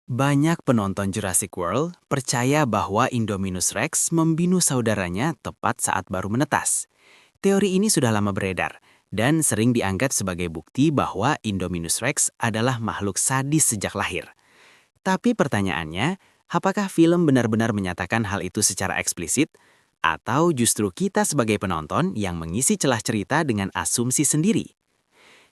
Banyak penonton Jurassic World percaya bahwa Indominus Rex membunuh saudaranya tepat saat baru menetas. Teori ini sudah lama beredar dan sering dianggap sebagai bukti bahwa Indominus Rex adalah makhluk sadis sejak lahir. Tapi pertanyaannya, apakah film benar-benar menyatakan hal itu secara eksplisit? Atau justru kita sebagai penonton yang mengisi celah cerita dengan asumsi sendiri?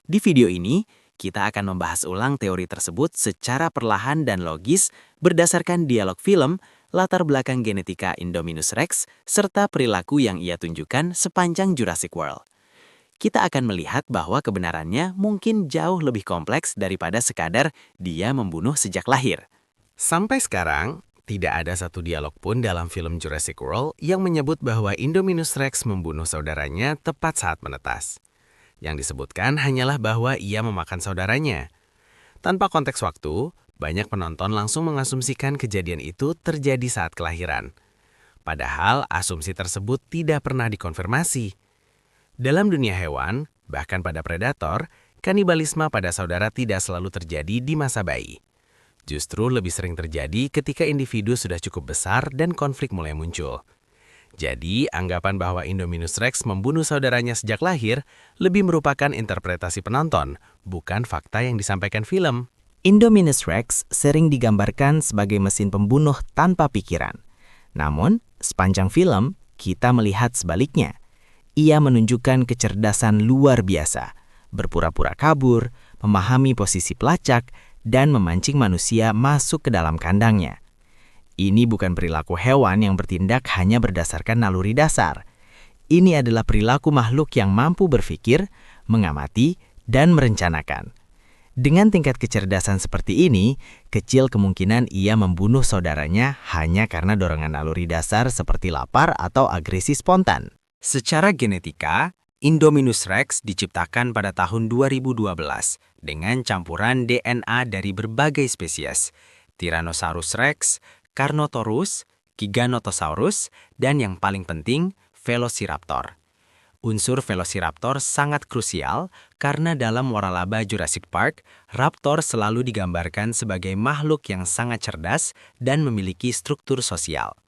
Di video ini, kita akan membahas ulang teori tersebut secara perlahan dan logis berdasarkan dialog film, latar belakang genetika Indominus Rex, serta perilaku yang ia tunjukkan sepanjang Jurassic World. Kita akan melihat bahwa kebenarannya mungkin jauh lebih kompleks daripada sekadar dia membunuh sejak lahir. Sampai sekarang, tidak ada satu dialog pun dalam film Jurassic World yang menyebut bahwa Indominus Rex membunuh saudaranya tepat saat menetas. Yang disebutkan hanyalah bahwa ia memakan saudaranya. Tanpa konteks waktu, banyak penonton langsung mengasumsikan kejadian itu terjadi saat kelahiran. Padahal asumsi tersebut tidak pernah dikonfirmasi. Dalam dunia hewan, bahkan pada predator, kanibalisme pada saudara tidak selalu terjadi di masa bayi. Justru lebih sering terjadi ketika individu sudah cukup besar dan konflik mulai muncul. Jadi, anggapan bahwa Indominus Rex membunuh saudaranya sejak lahir lebih merupakan interpretasi penonton, bukan fakta yang disampaikan film. Indominus Rex sering digambarkan sebagai mesin pembunuh tanpa pikiran. Namun, sepanjang film, kita melihat sebaliknya. Ia menunjukkan kecerdasan luar biasa, berpura-pura kabur, memahami posisi pelacak, dan memancing manusia masuk ke dalam kandangnya. Ini bukan perilaku hewan yang bertindak hanya berdasarkan naluri dasar. Ini adalah perilaku makhluk yang mampu berpikir, mengamati, dan merencanakan. Dengan tingkat kecerdasan seperti ini, kecil kemungkinan ia membunuh saudaranya hanya karena dorongan naluri dasar seperti lapar atau agresi spontan. Secara genetika, Indominus Rex diciptakan pada tahun 2012 dengan campuran DNA dari berbagai spesies, Tyrannosaurus Rex, Carnotaurus, Giganotosaurus, dan yang paling penting, Velociraptor. Unsur Velociraptor sangat krusial karena dalam waralaba Jurassic Park, raptor selalu digambarkan sebagai makhluk yang sangat cerdas dan memiliki struktur sosial.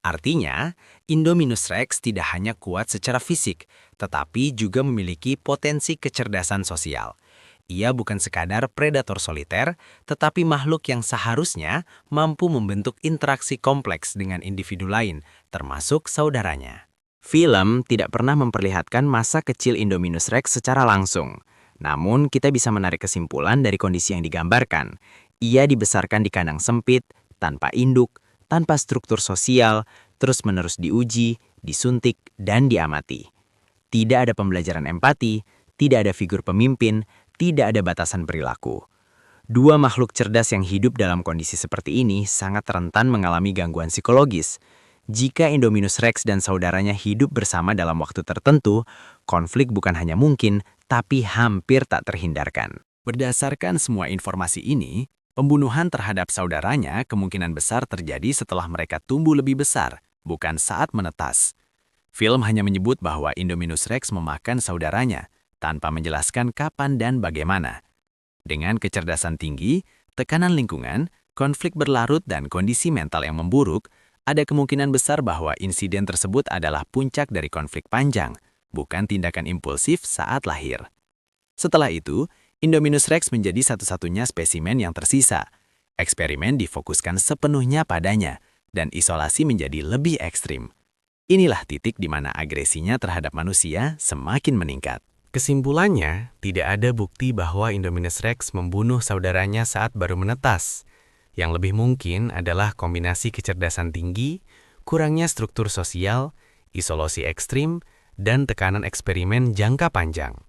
Artinya, Indominus Rex tidak hanya kuat secara fisik, tetapi juga memiliki potensi kecerdasan sosial. Ia bukan sekadar predator soliter, tetapi makhluk yang seharusnya mampu membentuk interaksi kompleks dengan individu lain, termasuk saudaranya. Film tidak pernah memperlihatkan masa kecil Indominus Rex secara langsung. Namun, kita bisa menarik kesimpulan dari kondisi yang digambarkan. Ia dibesarkan di kandang sempit, tanpa induk, tanpa struktur sosial, terus-menerus diuji, disuntik, dan diamati. Tidak ada pembelajaran empati, tidak ada figur pemimpin, tidak ada batasan perilaku. Dua makhluk cerdas yang hidup dalam kondisi seperti ini sangat rentan mengalami gangguan psikologis. Jika Indominus Rex dan saudaranya hidup bersama dalam waktu tertentu, konflik bukan hanya mungkin, tapi hampir tak terhindarkan. Berdasarkan semua informasi ini, pembunuhan terhadap saudaranya kemungkinan besar terjadi setelah mereka tumbuh lebih besar, bukan saat menetas. Film hanya menyebut bahwa Indominus Rex memakan saudaranya, tanpa menjelaskan kapan dan bagaimana. Dengan kecerdasan tinggi, tekanan lingkungan, konflik berlarut dan kondisi mental yang memburuk, ada kemungkinan besar bahwa insiden tersebut adalah puncak dari konflik panjang, bukan tindakan impulsif saat lahir. Setelah itu, Indominus Rex menjadi satu-satunya spesimen yang tersisa. Eksperimen difokuskan sepenuhnya padanya, dan isolasi menjadi lebih ekstrim. Inilah titik di mana agresinya terhadap manusia semakin meningkat. Kesimpulannya, tidak ada bukti bahwa Indominus Rex membunuh saudaranya saat baru menetas. Yang lebih mungkin adalah kombinasi kecerdasan tinggi, kurangnya struktur sosial, isolasi ekstrim, dan tekanan eksperimen jangka panjang.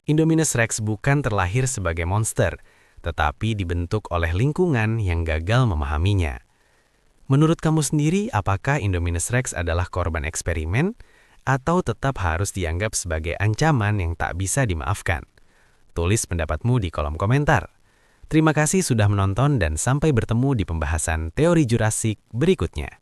Indominus Rex bukan terlahir sebagai monster, tetapi dibentuk oleh lingkungan yang gagal memahaminya. Menurut kamu sendiri, apakah Indominus Rex adalah korban eksperimen, atau tetap harus dianggap sebagai ancaman yang tak bisa dimaafkan? Tulis pendapatmu di kolom komentar. Terima kasih sudah menonton dan sampai bertemu di pembahasan teori Jurassic berikutnya.